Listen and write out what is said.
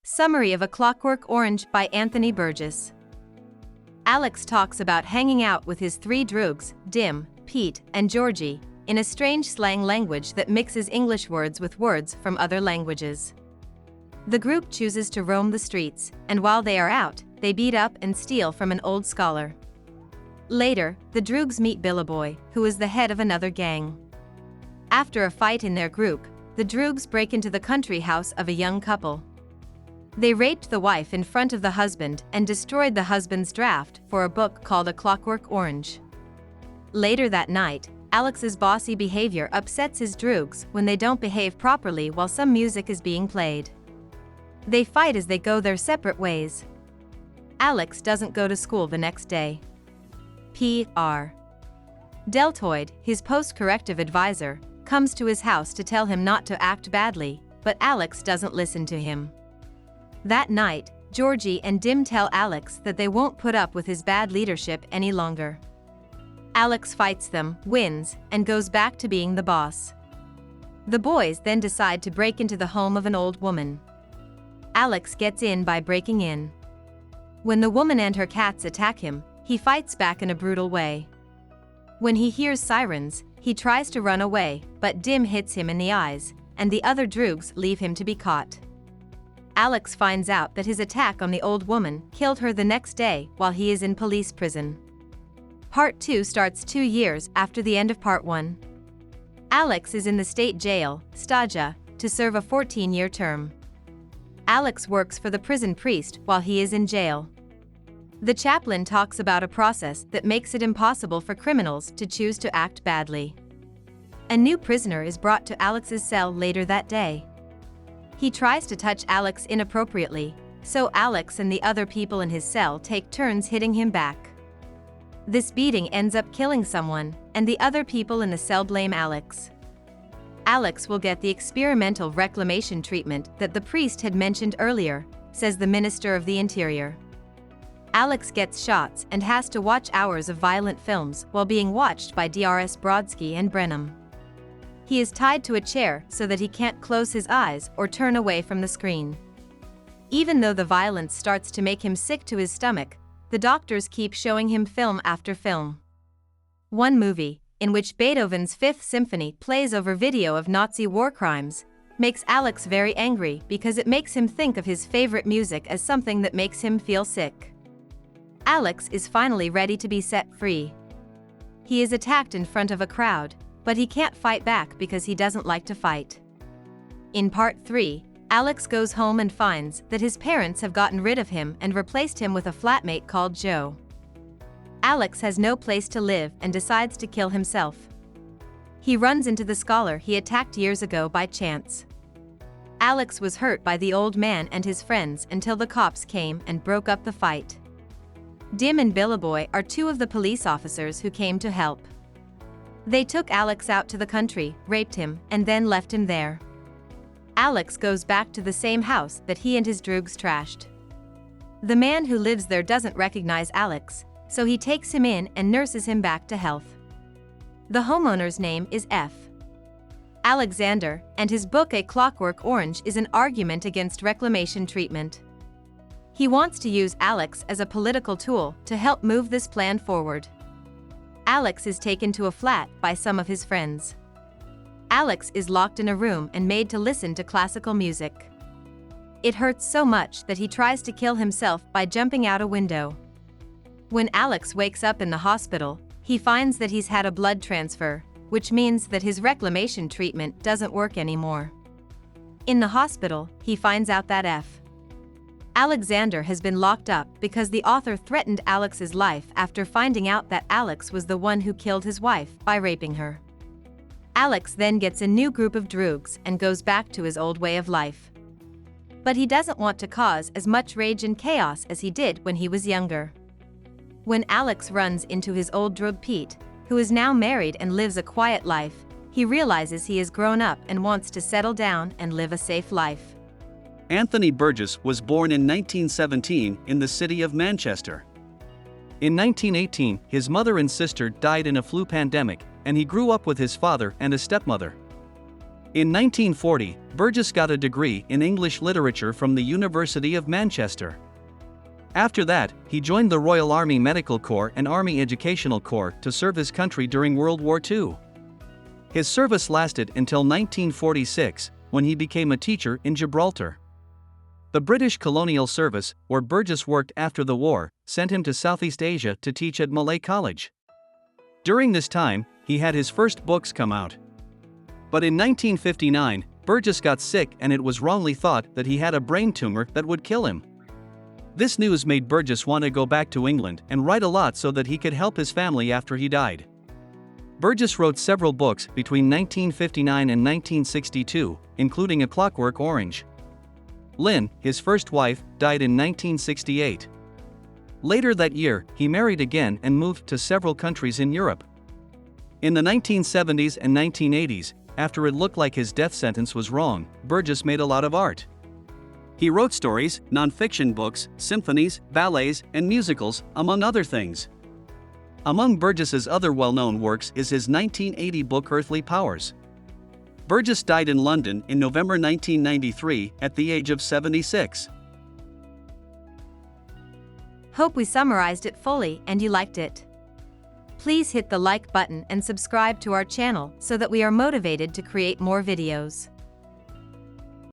Summary of A Clockwork Orange by Anthony Burgess. Alex talks about hanging out with his three droogs, Dim, Pete, and Georgie, in a strange slang language that mixes English words with words from other languages. The group chooses to roam the streets, and while they are out, they beat up and steal from an old scholar. Later, the droogs meet Billyboy, who is the head of another gang. After a fight in their group, the droogs break into the country house of a young couple. They raped the wife in front of the husband and destroyed the husband's draft for a book called A Clockwork Orange. Later that night, Alex's bossy behavior upsets his droogs when they don't behave properly while some music is being played. They fight as they go their separate ways. Alex doesn't go to school the next day. P.R. Deltoid, his post-corrective advisor, comes to his house to tell him not to act badly, but Alex doesn't listen to him. That night, Georgie and Dim tell Alex that they won't put up with his bad leadership any longer. Alex fights them, wins, and goes back to being the boss. The boys then decide to break into the home of an old woman. Alex gets in by breaking in. When the woman and her cats attack him, he fights back in a brutal way. When he hears sirens, he tries to run away, but Dim hits him in the eyes, and the other droogs leave him to be caught. Alex finds out that his attack on the old woman killed her the next day while he is in police prison. Part 2 starts 2 years after the end of Part 1. Alex is in the state jail, Staja, to serve a 14-year term. Alex works for the prison priest while he is in jail. The chaplain talks about a process that makes it impossible for criminals to choose to act badly. A new prisoner is brought to Alex's cell later that day. He tries to touch Alex inappropriately, so Alex and the other people in his cell take turns hitting him back. This beating ends up killing someone, and the other people in the cell blame Alex. Alex will get the experimental reclamation treatment that the priest had mentioned earlier, says the Minister of the Interior. Alex gets shots and has to watch hours of violent films while being watched by Drs. Brodsky and Brenham. He is tied to a chair so that he can't close his eyes or turn away from the screen. Even though the violence starts to make him sick to his stomach, the doctors keep showing him film after film. One movie, in which Beethoven's Fifth Symphony plays over video of Nazi war crimes, makes Alex very angry because it makes him think of his favorite music as something that makes him feel sick. Alex is finally ready to be set free. He is attacked in front of a crowd, but he can't fight back because he doesn't like to fight. In Part 3, Alex goes home and finds that his parents have gotten rid of him and replaced him with a flatmate called Joe. Alex has no place to live and decides to kill himself. He runs into the scholar he attacked years ago by chance. Alex was hurt by the old man and his friends until the cops came and broke up the fight. Dim and Billyboy are two of the police officers who came to help. They took Alex out to the country, raped him, and then left him there. Alex goes back to the same house that he and his droogs trashed. The man who lives there doesn't recognize Alex, so he takes him in and nurses him back to health. The homeowner's name is F. Alexander, and his book A Clockwork Orange is an argument against reclamation treatment. He wants to use Alex as a political tool to help move this plan forward. Alex is taken to a flat by some of his friends. Alex is locked in a room and made to listen to classical music. It hurts so much that he tries to kill himself by jumping out a window. When Alex wakes up in the hospital, he finds that he's had a blood transfer, which means that his reclamation treatment doesn't work anymore. In the hospital, he finds out that F. Alexander has been locked up because the author threatened Alex's life after finding out that Alex was the one who killed his wife by raping her. Alex then gets a new group of droogs and goes back to his old way of life. But he doesn't want to cause as much rage and chaos as he did when he was younger. When Alex runs into his old droog Pete, who is now married and lives a quiet life, he realizes he has grown up and wants to settle down and live a safe life. Anthony Burgess was born in 1917 in the city of Manchester. In 1918, his mother and sister died in a flu pandemic, and he grew up with his father and a stepmother. In 1940, Burgess got a degree in English literature from the University of Manchester. After that, he joined the Royal Army Medical Corps and Army Educational Corps to serve his country during World War II. His service lasted until 1946, when he became a teacher in Gibraltar. The British Colonial Service, where Burgess worked after the war, sent him to Southeast Asia to teach at Malay College. During this time, he had his first books come out. But in 1959, Burgess got sick and it was wrongly thought that he had a brain tumor that would kill him. This news made Burgess want to go back to England and write a lot so that he could help his family after he died. Burgess wrote several books between 1959 and 1962, including A Clockwork Orange. Lynn, his first wife, died in 1968. Later that year, he married again and moved to several countries in Europe. In the 1970s and 1980s, after it looked like his death sentence was wrong, Burgess made a lot of art. He wrote stories, non-fiction books, symphonies, ballets, and musicals, among other things. Among Burgess's other well-known works is his 1980 book Earthly Powers. Burgess died in London in November 1993 at the age of 76. Hope we summarized it fully and you liked it. Please hit the like button and subscribe to our channel so that we are motivated to create more videos.